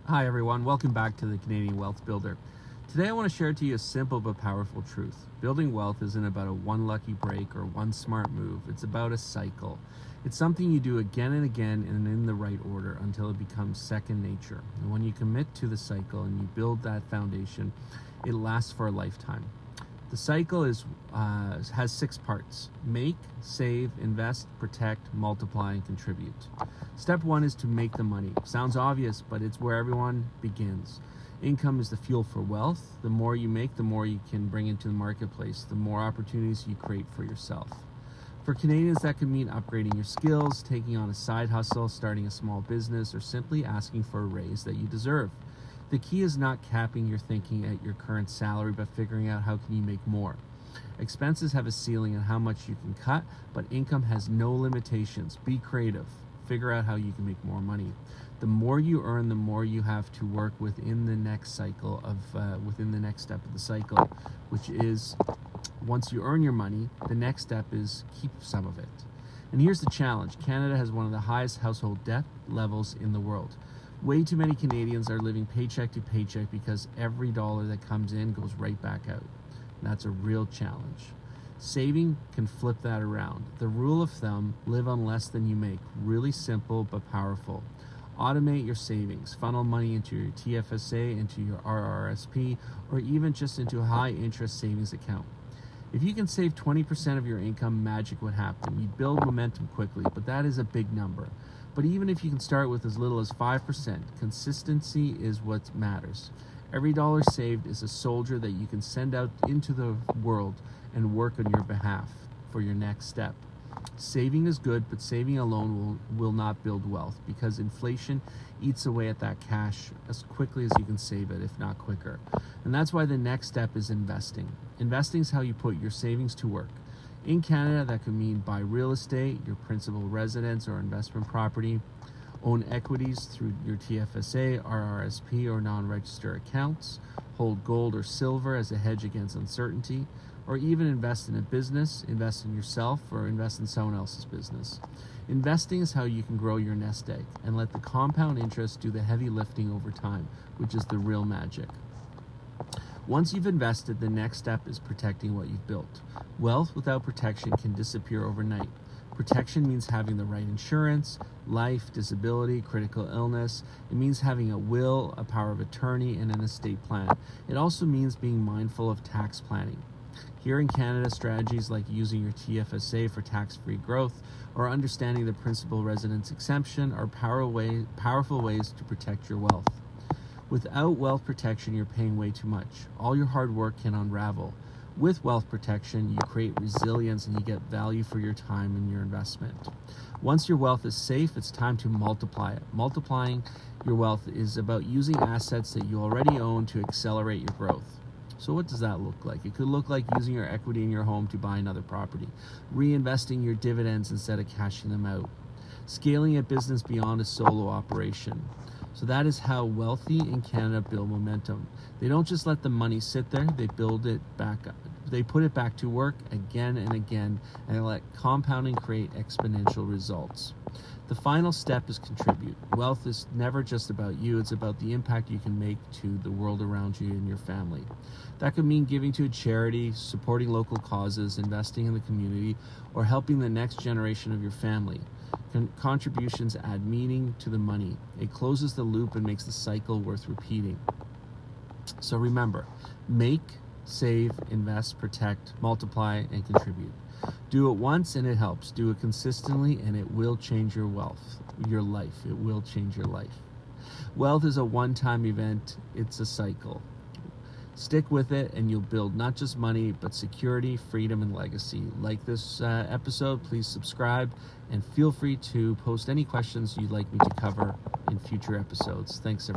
Hi everyone, welcome back to the Canadian Wealth Builder. Today I want to share to you a simple but powerful truth. Building wealth isn't about a one lucky break or one smart move. It's about a cycle. It's something you do again and again and in the right order until it becomes second nature. And when you commit to the cycle and you build that foundation, it lasts for a lifetime. The cycle has 6 parts: make, save, invest, protect, multiply, and contribute. Step 1 is to make the money. Sounds obvious, but it's where everyone begins. Income is the fuel for wealth. The more you make, the more you can bring into the marketplace, the more opportunities you create for yourself. For Canadians, that could mean upgrading your skills, taking on a side hustle, starting a small business, or simply asking for a raise that you deserve. The key is not capping your thinking at your current salary, but figuring out how can you make more. Expenses have a ceiling on how much you can cut, but income has no limitations. Be creative. Figure out how you can make more money. The more you earn, the more you have to work within the next cycle within the next step of the cycle, which is once you earn your money, the next step is keep some of it. And here's the challenge. Canada has one of the highest household debt levels in the world. Way too many Canadians are living paycheck to paycheck because every dollar that comes in goes right back out. And that's a real challenge. Saving can flip that around. The rule of thumb: live on less than you make. Really simple but powerful. Automate your savings. Funnel money into your TFSA, into your RRSP, or even just into a high interest savings account. If you can save 20% of your income, magic would happen. You build momentum quickly, but that is a big number. But even if you can start with as little as 5%, consistency is what matters. Every dollar saved is a soldier that you can send out into the world and work on your behalf for your next step. Saving is good, but saving alone will not build wealth, because inflation eats away at that cash as quickly as you can save it, if not quicker. And that's why the next step is investing. Investing is how you put your savings to work. In Canada, that could mean buy real estate, your principal residence or investment property, own equities through your TFSA, RRSP, or non-registered accounts, hold gold or silver as a hedge against uncertainty, or even invest in a business, invest in yourself, or invest in someone else's business. Investing is how you can grow your nest egg and let the compound interest do the heavy lifting over time, which is the real magic. Once you've invested, the next step is protecting what you've built. Wealth without protection can disappear overnight. Protection means having the right insurance, life, disability, critical illness. It means having a will, a power of attorney, and an estate plan. It also means being mindful of tax planning. Here in Canada, strategies like using your TFSA for tax-free growth or understanding the principal residence exemption are powerful ways to protect your wealth. Without wealth protection, you're paying way too much. All your hard work can unravel. With wealth protection, you create resilience and you get value for your time and your investment. Once your wealth is safe, it's time to multiply it. Multiplying your wealth is about using assets that you already own to accelerate your growth. So what does that look like? It could look like using your equity in your home to buy another property, reinvesting your dividends instead of cashing them out, scaling a business beyond a solo operation. So that is how wealthy in Canada build momentum. They don't just let the money sit there, they build it back up. They put it back to work again and again, and they let compounding create exponential results. The final step is contribute. Wealth is never just about you, it's about the impact you can make to the world around you and your family. That could mean giving to a charity, supporting local causes, investing in the community, or helping the next generation of your family. Contributions add meaning to the money. It closes the loop and makes the cycle worth repeating. So remember, make, save, invest, protect, multiply, and contribute. Do it once and it helps. Do it consistently and it will change your life. It will change your life. Wealth is a one-time event. It's a cycle. Stick with it and you'll build not just money, but security, freedom, and legacy. Like this episode, please subscribe and feel free to post any questions you'd like me to cover in future episodes. Thanks, everyone.